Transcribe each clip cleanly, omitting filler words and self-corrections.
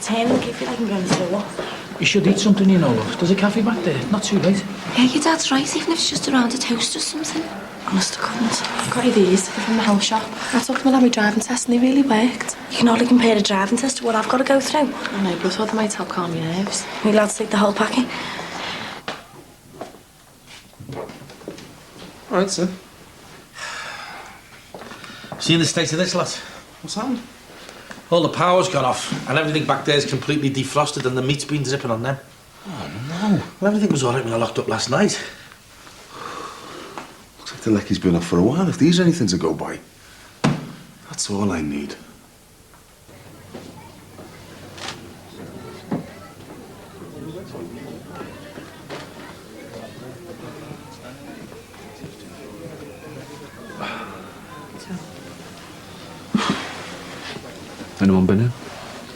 turn and give you like I'm going to throw up. You should eat something, you know, love. There's a cafe back there. Not too late. Yeah, your dad's right, even if it's just around a toast or something. Honest to goodness. I've got you these. They're from the health shop. I took them and had my driving test and they really worked. You can hardly compare a driving test to what I've got to go through. I know, but I thought they might help calm your nerves. You lads take the whole packet. All right, sir. Seeing the state of this, lad? What's happened? All the power's gone off, and everything back there is completely defrosted, and the meat's been dripping on them. Oh, no. Well, everything was all right when I locked up last night. Looks like the lecky's been off for a while, if these are anything to go by. That's all I need. Anyone been in?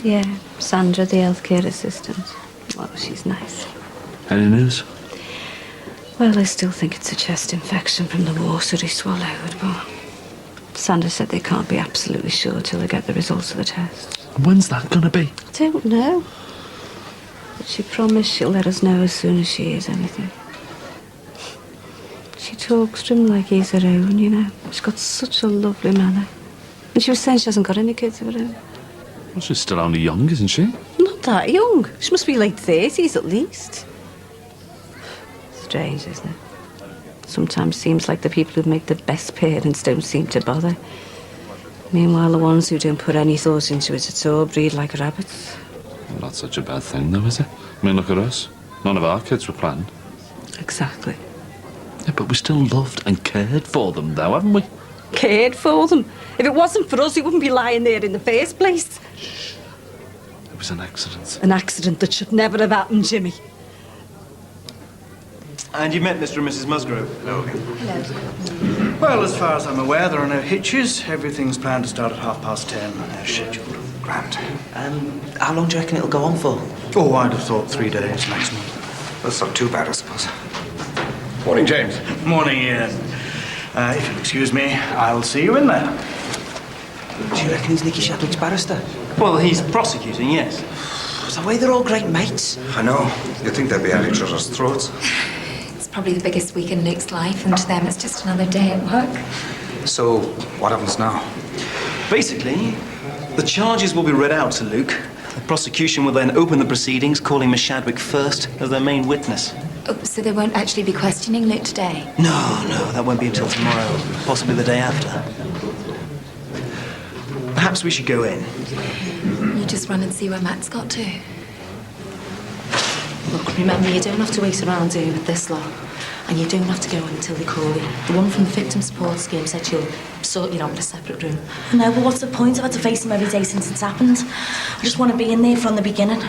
Yeah, Sandra, the healthcare assistant. Well, she's nice. Any news? Well, I still think it's a chest infection from the water he swallowed, but Sandra said they can't be absolutely sure till they get the results of the test. When's that gonna be? I don't know. But she promised she'll let us know as soon as she hears anything. She talks to him like he's her own, you know. She's got such a lovely manner. And she was saying she hasn't got any kids of her own. Well, she's still only young, isn't she? Not that young. She must be late 30s at least. Strange, isn't it? Sometimes seems like the people who make the best parents don't seem to bother. Meanwhile, the ones who don't put any thought into it at all breed like rabbits. Well, not such a bad thing, though, is it? I mean, look at us. None of our kids were planned. Exactly. Yeah, but we still loved and cared for them, though, haven't we? Cared for them. If it wasn't for us, he wouldn't be lying there in the first place. Shh. It was an accident. An accident that should never have happened, Jimmy. And you met Mr. and Mrs. Musgrove? Hello. Hello. Well, as far as I'm aware, there are no hitches. Everything's planned to start at 10:30, as scheduled. Grand. How long do you reckon it'll go on for? Oh, I'd have thought 3 days maximum. That's not too bad, I suppose. Morning, James. Morning, Ian. If you'll excuse me, I'll see you in there. Do you reckon he's Nicky Shadwick's barrister? Well, he's prosecuting, yes. The way they're all great mates. I know. You'd think they'd be at each other's throats. It's probably the biggest week in Luke's life, and to them it's just another day at work. So, what happens now? Basically, the charges will be read out to Luke. The prosecution will then open the proceedings, calling Miss Shadwick first as their main witness. Oh, so they won't actually be questioning Luke today? No, that won't be until tomorrow, possibly the day after. Perhaps we should go in. You just run and see where Matt's got to. Look, remember, you don't have to wait around here with this lot. And you don't have to go in until they call you. The one from the victim support scheme said she'll sort you out in a separate room. I know, but what's the point? I've had to face him every day since it's happened. I just want to be in there from the beginning.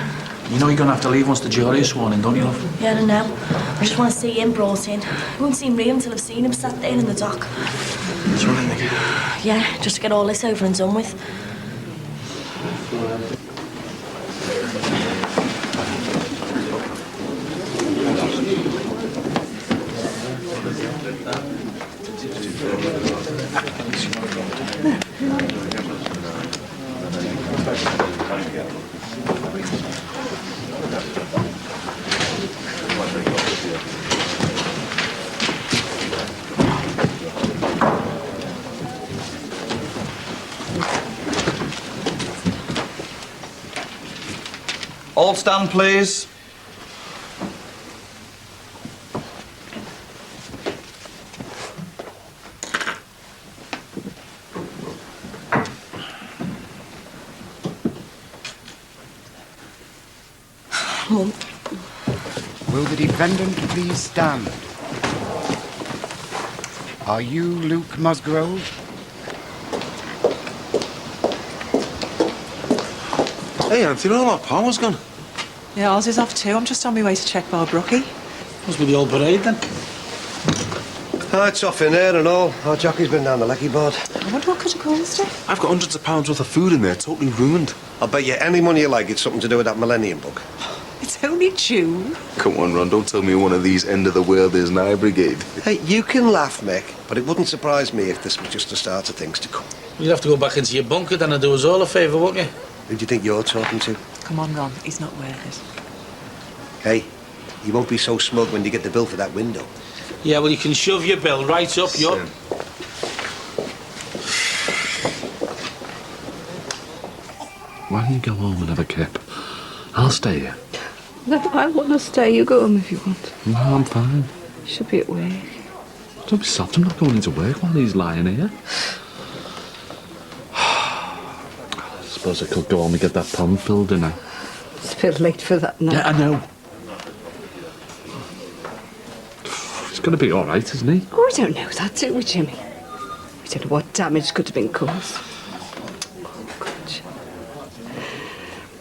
You know you're going to have to leave once the jury is sworn in, don't you, love? Yeah, I know. I just want to see him brought in. It won't seem real until I've seen him sat there in the dock. That's right, Nick. Yeah, just to get all this over and done with. All stand, please. Mum. Will the defendant please stand? Are you Luke Musgrove? Hey, Anthony, all our power's gone. Yeah, ours is off too. I'm just on my way to check Bob Rookie. Must be the old parade, then. Oh, it's off in there and all. Our jockey's been down the lecky board. I wonder what could have caused it. I've got hundreds of pounds worth of food in there, totally ruined. I'll bet you any money you like it's something to do with that Millennium book. It's only June. Come on, Ron, don't tell me one of these end of the world is now brigade. Hey, you can laugh, Mick, but it wouldn't surprise me if this was just the start of things to come. You'd have to go back into your bunker then and do us all a favour, wouldn't you? Who do you think you're talking to? Come on, Ron. He's not worth it. Hey, you won't be so smug when you get the bill for that window. Yeah, well, you can shove your bill right up your... Why don't you go home and have a kip? I'll stay here. No, I want to stay. You go home if you want. No, I'm fine. You should be at work. Don't be soft. I'm not going into work while he's lying here. I suppose I could go home and get that pond filled, didn't I? It's a bit late for that now. Yeah, I know. He's going to be all right, isn't he? Oh, I don't know that, do we, Jimmy? We don't know what damage could have been caused. Oh, God.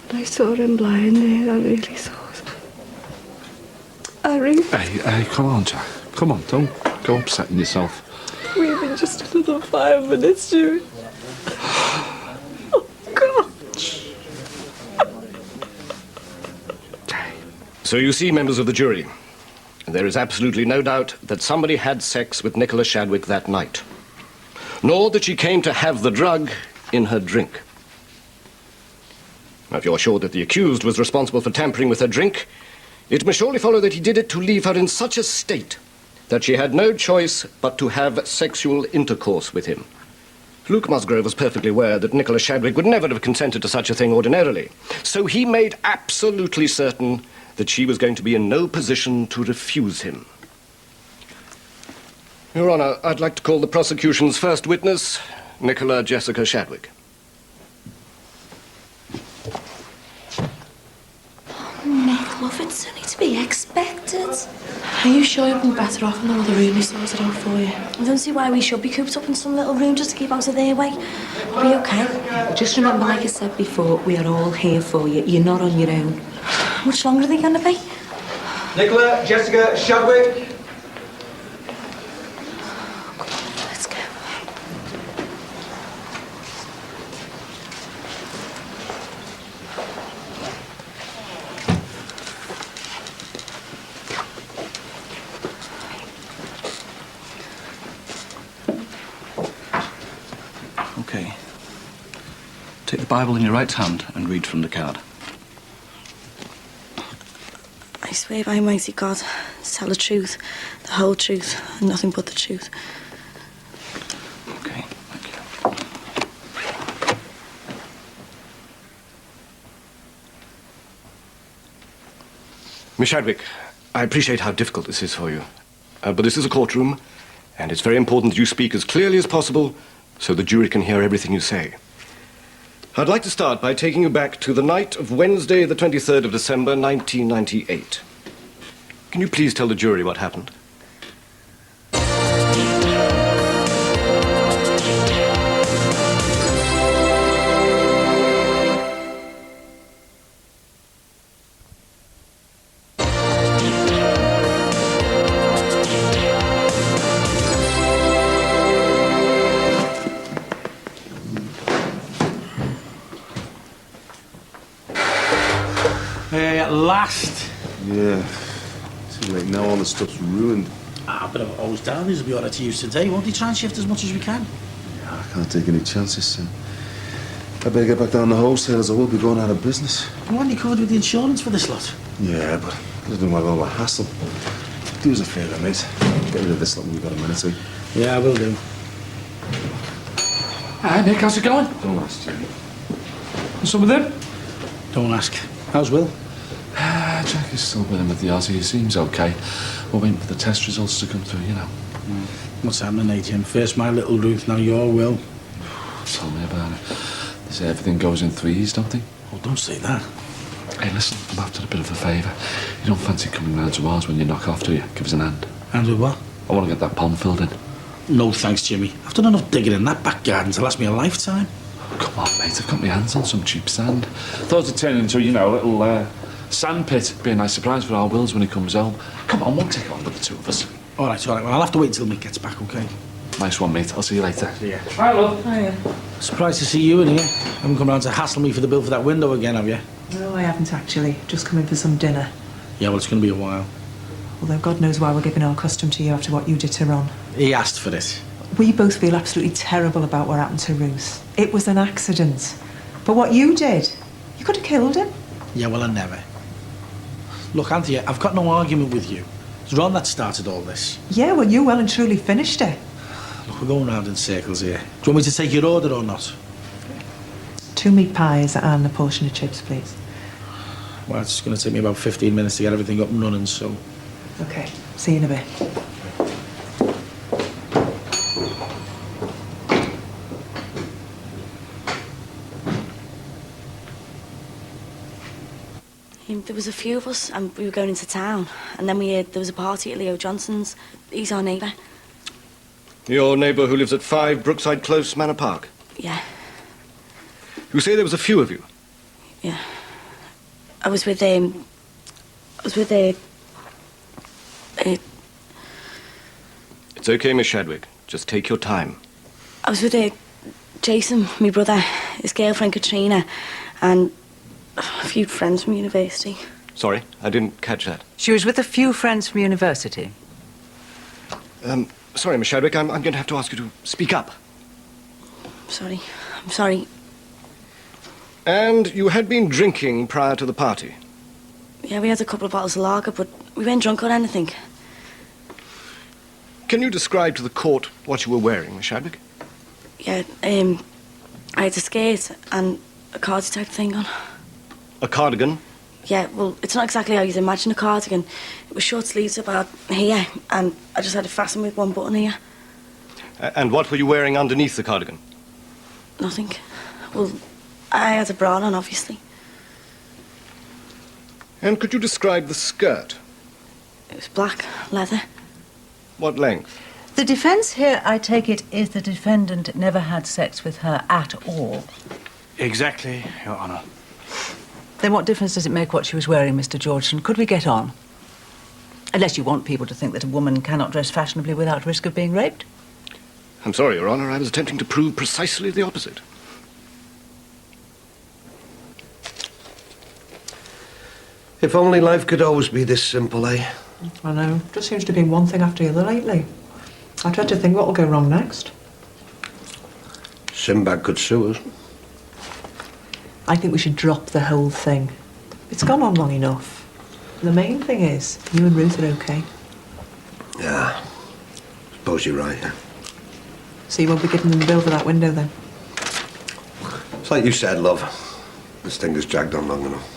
But I saw him lying there. I really saw it. I really... Hey, come on, Jack. Come on, don't go upsetting yourself. We've been just another 5 minutes, Jimmy. Oh, God. So you see, members of the jury, there is absolutely no doubt that somebody had sex with Nicola Shadwick that night. Nor that she came to have the drug in her drink. Now, if you're sure that the accused was responsible for tampering with her drink, it must surely follow that he did it to leave her in such a state that she had no choice but to have sexual intercourse with him. Luke Musgrove was perfectly aware that Nicola Shadwick would never have consented to such a thing ordinarily. So he made absolutely certain that she was going to be in no position to refuse him. Your Honor, I'd like to call the prosecution's first witness, Nicola Jessica Shadwick. Nick, love, it's only to be expected. Are you sure you'd be better off in the other room he sorted out for you? I don't see why we should be cooped up in some little room just to keep out of their way. Are we okay? Just remember, like I said before, we are all here for you. You're not on your own. How much longer are they going to be? Nicola Jessica Shadwick. Let's go. Okay. Take the Bible in your right hand and read from the card. I swear by Almighty God to tell the truth, the whole truth, and nothing but the truth. Okay, thank you. Miss Shadwick, I appreciate how difficult this is for you. But this is a courtroom, and it's very important that you speak as clearly as possible so the jury can hear everything you say. I'd like to start by taking you back to the night of Wednesday, the 23rd of December, 1998. Can you please tell the jury what happened? At last. Yeah. Too late now, all the stuff's ruined. But if it goes down, this will be all right to use today. Won't he try and shift as much as we can? Yeah, I can't take any chances, Sam. I better get back down the wholesalers. I will be going out of business. You want you covered with the insurance for this lot? Yeah, but I don't want all the hassle. Do us a favour, mate. Get rid of this lot when you've got a minute, so. Yeah, I will do. Hi, Nick, how's it going? Don't ask, Jimmy. Some with him? Don't ask. How's Will? Jack is still with him at the Aussie. He seems okay. We're waiting for the test results to come through, you know. What's happening, eh, Jim? First my little Ruth, now your Will. Tell me about it. They say everything goes in threes, don't they? Oh, don't say that. Hey, listen, I'm after a bit of a favour. You don't fancy coming round to ours when you knock off, do you? Give us an hand. And with what? I want to get that pond filled in. No thanks, Jimmy. I've done enough digging in that back garden to last me a lifetime. Come on, mate, I've got my hands on some cheap sand. Thought it'd turn into, you know, a little sand pit. Be a nice surprise for our Wills when he comes home. Come on, we'll take it on with the two of us. All right. Well, I'll have to wait until Mick gets back, OK? Nice one, mate. I'll see you later. See ya. Bye, love. Hiya. Surprised to see you in here. Haven't come round to hassle me for the bill for that window again, have you? No, I haven't actually. Just come in for some dinner. Yeah, well, it's going to be a while. Although God knows why we're giving our custom to you after what you did to Ron. He asked for it. We both feel absolutely terrible about what happened to Ruth. It was an accident. But what you did, you could have killed him. Yeah, well, I never. Look, Anthea, I've got no argument with you. It's Ron that started all this. Yeah, well, you well and truly finished it. Look, we're going round in circles here. Do you want me to take your order or not? 2 meat pies and a portion of chips, please. Well, it's going to take me about 15 minutes to get everything up and running, so... Okay, see you in a bit. There was a few of us, and we were going into town. And then we heard there was a party at Leo Johnson's. He's our neighbour. Your neighbour who lives at 5 Brookside Close, Manor Park? Yeah, You say there was a few of you? yeah. I was with It's okay, Miss Shadwick. Just take your time. I was with Jason, my brother, his girlfriend Katrina, and a few friends from university. Sorry, I didn't catch that. She was with a few friends from university. Sorry, Miss Shadwick, I'm going to have to ask you to speak up. Sorry, I'm sorry. And you had been drinking prior to the party? Yeah, we had a couple of bottles of lager, but we weren't drunk or anything. Can you describe to the court what you were wearing, Miss Shadwick? Yeah, I had a skirt and a cardi type thing on. A cardigan? Yeah, well, it's not exactly how you'd imagine a cardigan. It was short sleeves about here, and I just had it fastened with one button here. And what were you wearing underneath the cardigan? Nothing. Well, I had a bra on, obviously. And could you describe the skirt? It was black, leather. What length? The defence here, I take it, is the defendant never had sex with her at all. Exactly, Your Honour. Then what difference does it make what she was wearing, Mr. Georgeson? Could we get on? Unless you want people to think that a woman cannot dress fashionably without risk of being raped. I'm sorry, Your Honour, I was attempting to prove precisely the opposite. If only life could always be this simple, eh? I know. Just seems to be one thing after the other lately. I try to think what will go wrong next. Sinbad could sue us. I think we should drop the whole thing. It's gone on long enough. The main thing is, you and Ruth are okay. Yeah. Suppose you're right, yeah. So you won't be giving them the bill for that window then? It's like you said, love. This thing has dragged on long enough.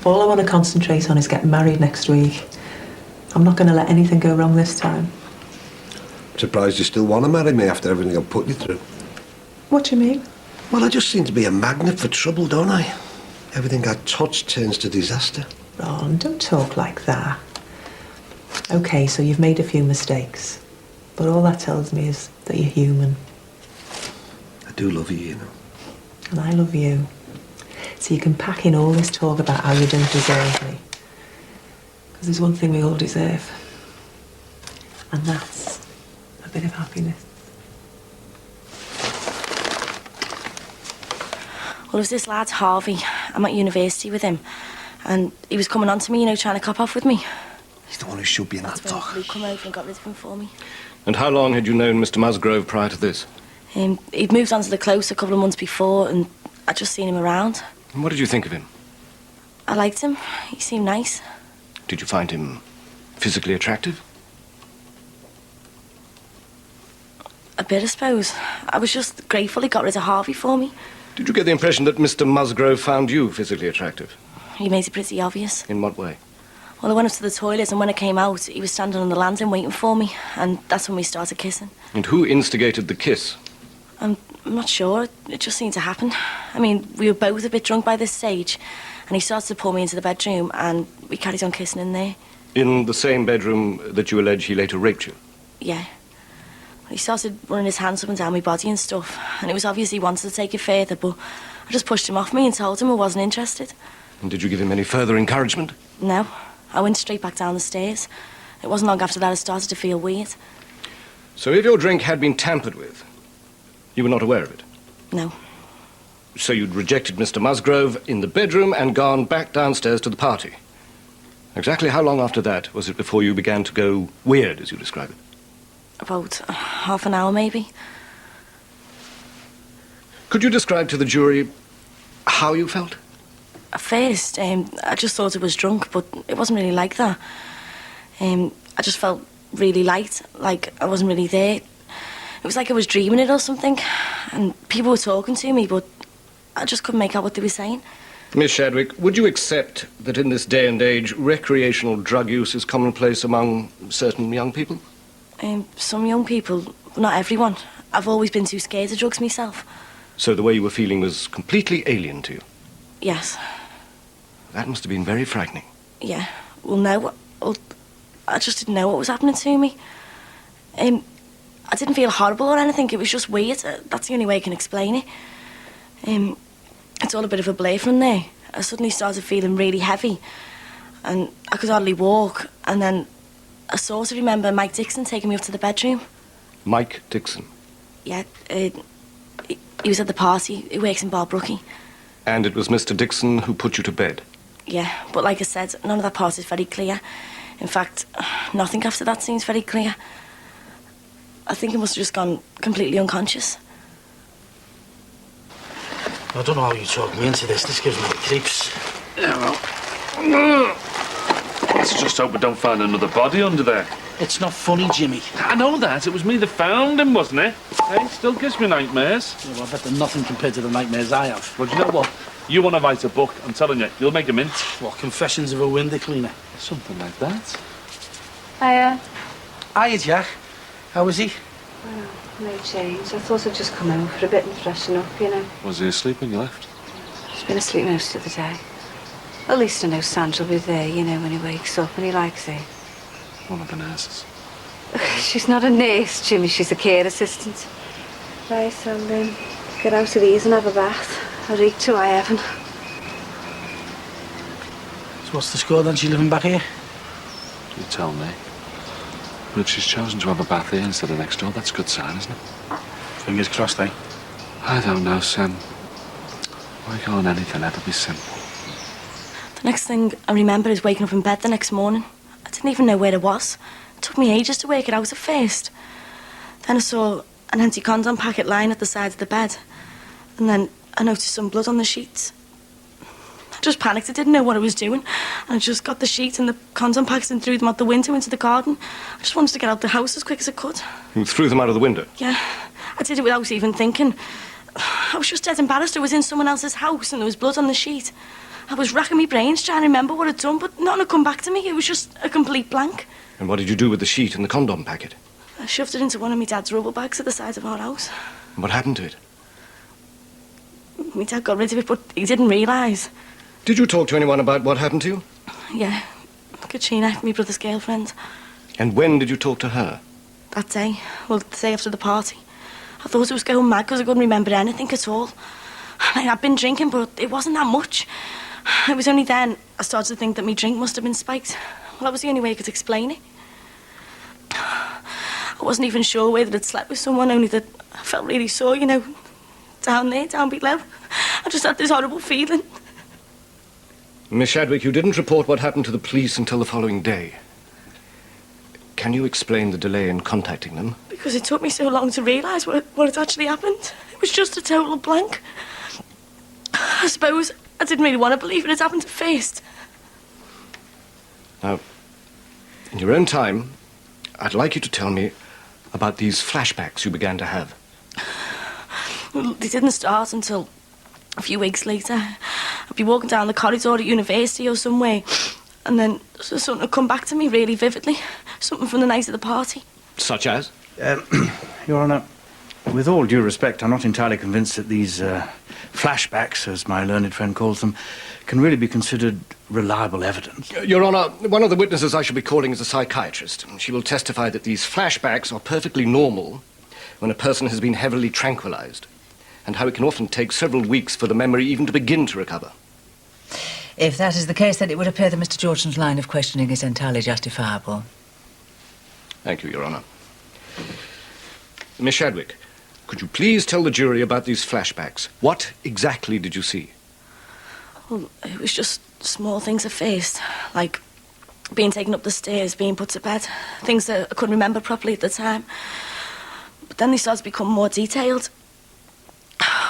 All I want to concentrate on is getting married next week. I'm not going to let anything go wrong this time. I'm surprised you still want to marry me after everything I've put you through. What do you mean? Well, I just seem to be a magnet for trouble, don't I? Everything I touch turns to disaster. Ron, don't talk like that. Okay, so you've made a few mistakes. But all that tells me is that you're human. I do love you, you know. And I love you. So you can pack in all this talk about how you don't deserve me. Because there's one thing we all deserve. And that's a bit of happiness. Well, there was this lad, Harvey. I'm at university with him. And he was coming on to me, you know, trying to cop off with me. He's the one who should be in that dock. Luke come over and got rid of him for me. And how long had you known Mr. Musgrove prior to this? He'd moved on to the close a couple of months before, and I'd just seen him around. And what did you think of him? I liked him. He seemed nice. Did you find him physically attractive? A bit, I suppose. I was just grateful he got rid of Harvey for me. Did you get the impression that Mr. Musgrove found you physically attractive? He made it pretty obvious. In what way? Well, I went up to the toilet, and when I came out, he was standing on the landing waiting for me, and that's when we started kissing. And who instigated the kiss? I'm not sure. It just seemed to happen. I mean, we were both a bit drunk by this stage, and he started to pull me into the bedroom, and we carried on kissing in there. In the same bedroom that you allege he later raped you? Yeah. He started running his hands up and down my body and stuff, and it was obvious he wanted to take it further, but I just pushed him off me and told him I wasn't interested. And did you give him any further encouragement? No. I went straight back down the stairs. It wasn't long after that I started to feel weird. So if your drink had been tampered with, you were not aware of it? No. So you'd rejected Mr. Musgrove in the bedroom and gone back downstairs to the party. Exactly how long after that was it before you began to go weird, as you describe it? About half an hour, maybe. Could you describe to the jury how you felt? At first, I just thought I was drunk, but it wasn't really like that. I just felt really light, like I wasn't really there. It was like I was dreaming it or something, and people were talking to me, but I just couldn't make out what they were saying. Miss Shadwick, would you accept that in this day and age, recreational drug use is commonplace among certain young people? Some young people, not everyone. I've always been too scared of drugs myself. So the way you were feeling was completely alien to you? Yes. That must have been very frightening. Yeah. Well, no. Well, I just didn't know what was happening to me. I didn't feel horrible or anything. It was just weird. That's the only way I can explain it. It's all a bit of a blur from there. I suddenly started feeling really heavy, and I could hardly walk. And then I sort of remember Mike Dixon taking me up to the bedroom. Mike Dixon? Yeah, he was at the party. He works in Barbrookey. And it was Mr. Dixon who put you to bed? Yeah, but like I said, none of that part is very clear. In fact, nothing after that seems very clear. I think he must have just gone completely unconscious. I don't know how you talk me into this. This gives me the creeps. Yeah, well... Let's just hope we don't find another body under there. It's not funny, Jimmy. I know that. It was me that found him, wasn't it? Hey, still gives me nightmares. Yeah, well, I bet they're nothing compared to the nightmares I have. Well, do you know what? You want to write a book, I'm telling you, you'll make a mint. What, Confessions of a Window Cleaner? Something like that. Hiya. Hiya, Jack. How was he? Well, no change. I thought I'd just come home for a bit and freshen up, you know. Was he asleep when you left? He's been asleep most of the day. At least I know Sandra will be there, you know, when he wakes up, and he likes it. One of the nurses. She's not a nurse, Jimmy. She's a care assistant. Right, I'll get out of these and have a bath. A reek to high heaven. So what's the score then? She living back here? You tell me. But if she's chosen to have a bath here instead of next door, that's a good sign, isn't it? Fingers crossed, eh? I don't know, Sam. Why can't anything ever be simple? The next thing I remember is waking up in bed the next morning. I didn't even know where it was. It took me ages to work it out at first. Then I saw an empty condom packet lying at the side of the bed. And then I noticed some blood on the sheets. I just panicked. I didn't know what I was doing. And I just got the sheets and the condom packets and threw them out the window into the garden. I just wanted to get out the house as quick as I could. You threw them out of the window? Yeah. I did it without even thinking. I was just dead embarrassed. I was in someone else's house and there was blood on the sheet. I was racking my brains trying to remember what I'd done, but nothing had come back to me. It was just a complete blank. And what did you do with the sheet and the condom packet? I shoved it into one of my dad's rubber bags at the side of our house. And what happened to it? My dad got rid of it, but he didn't realise. Did you talk to anyone about what happened to you? Yeah, Katrina, my brother's girlfriend. And when did you talk to her? That day. Well, the day after the party. I thought I was going mad because I couldn't remember anything at all. I'd been drinking, but it wasn't that much. It was only then I started to think that my drink must have been spiked. Well, that was the only way I could explain it. I wasn't even sure whether I'd slept with someone, only that I felt really sore, you know, down there, down below. I just had this horrible feeling. Miss Shadwick, you didn't report what happened to the police until the following day. Can you explain the delay in contacting them? Because it took me so long to realise what had actually happened. It was just a total blank. I suppose I didn't really want to believe it had happened at first. Now, in your own time, I'd like you to tell me about these flashbacks you began to have. Well, they didn't start until a few weeks later. I'd be walking down the corridor at university or somewhere, and then something would come back to me really vividly. Something from the night of the party. Such as? Your Honour, with all due respect, I'm not entirely convinced that these flashbacks, as my learned friend calls them, can really be considered reliable evidence. Your Honour, one of the witnesses I shall be calling is a psychiatrist. She will testify that these flashbacks are perfectly normal when a person has been heavily tranquilized, and how it can often take several weeks for the memory even to begin to recover. If that is the case, then it would appear that Mr. Georgeson's line of questioning is entirely justifiable. Thank you, Your Honour. Miss Shadwick, could you please tell the jury about these flashbacks? What exactly did you see? Well, it was just small things at first, like being taken up the stairs, being put to bed, things that I couldn't remember properly at the time. But then they started to become more detailed.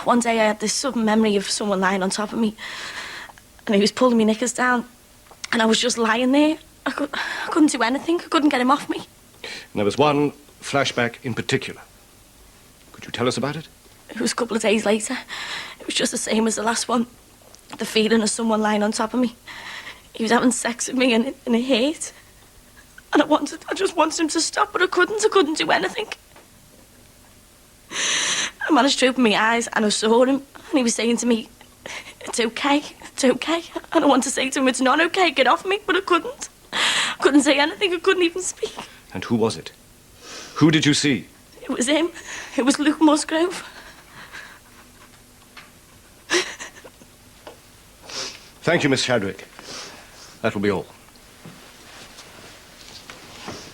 One day I had this sudden memory of someone lying on top of me, and he was pulling me knickers down, and I was just lying there. I couldn't do anything. I couldn't get him off me. And there was one flashback in particular. Could you tell us about it? It was a couple of days later. It was just the same as the last one. The feeling of someone lying on top of me. He was having sex with me and it hurt. And I just wanted him to stop, but I couldn't do anything. I managed to open my eyes and I saw him, and he was saying to me, it's okay. And I wanted to say to him, it's not okay, get off me, but I couldn't. I couldn't say anything, I couldn't even speak. And who was it? Who did you see? It was him. It was Luke Musgrove. Thank you, Miss Chadwick. That will be all.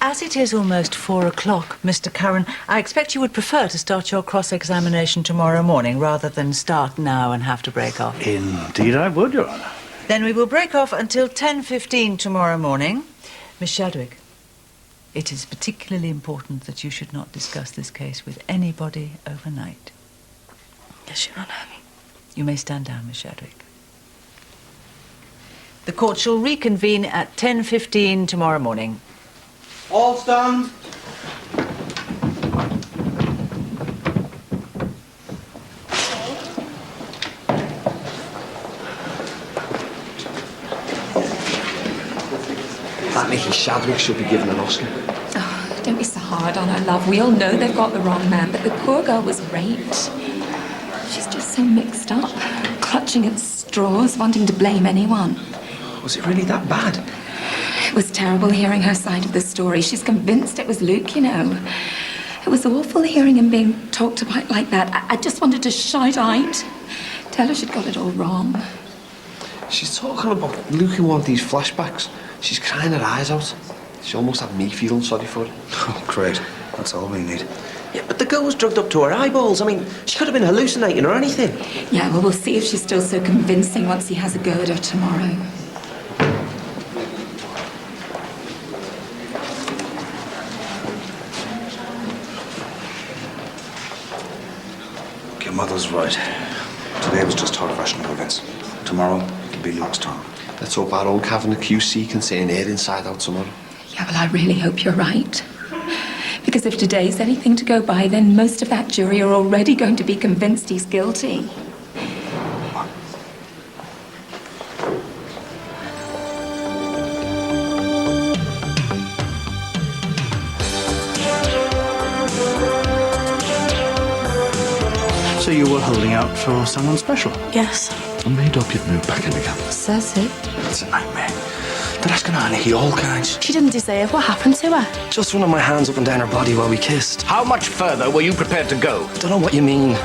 As it is almost 4 o'clock, Mr. Curran, I expect you would prefer to start your cross-examination tomorrow morning rather than start now and have to break off. Indeed I would, Your Honour. Then we will break off until 10:15 tomorrow morning. Miss Chadwick, it is particularly important that you should not discuss this case with anybody overnight. Yes, Your Honour. You may stand down, Miss Chadwick. The court shall reconvene at 10:15 tomorrow morning. All stand. That Nicky Chadwick should be given an Oscar. Oh, don't be so hard on her, love. We all know they've got the wrong man, but the poor girl was raped. She's just so mixed up, clutching at straws, wanting to blame anyone. Was it really that bad? It was terrible hearing her side of the story. She's convinced it was Luke, you know. It was awful hearing him being talked about like that. I just wanted to shout out. Tell her she'd got it all wrong. She's talking about Luke in one of these flashbacks. She's crying her eyes out. She almost had me feeling sorry for her. Oh, great. That's all we need. Yeah, but the girl was drugged up to her eyeballs. I mean, she could have been hallucinating or anything. Yeah, well, we'll see if she's still so convincing once he has a go at her tomorrow. Your mother's right. Today was just her fashionable events. Tomorrow it'll be Luke's turn. Let's hope our own Cavan QC can say an air inside out tomorrow. Yeah, well, I really hope you're right. Because if today's anything to go by, then most of that jury are already going to be convinced he's guilty. So you were holding out for someone special? Yes. I made up you'd move back in again. Says it. It's a nightmare. They're asking her Nicky all kinds. She didn't deserve what happened to her. Just running my hands up and down her body while we kissed. How much further were you prepared to go? Don't know what you mean.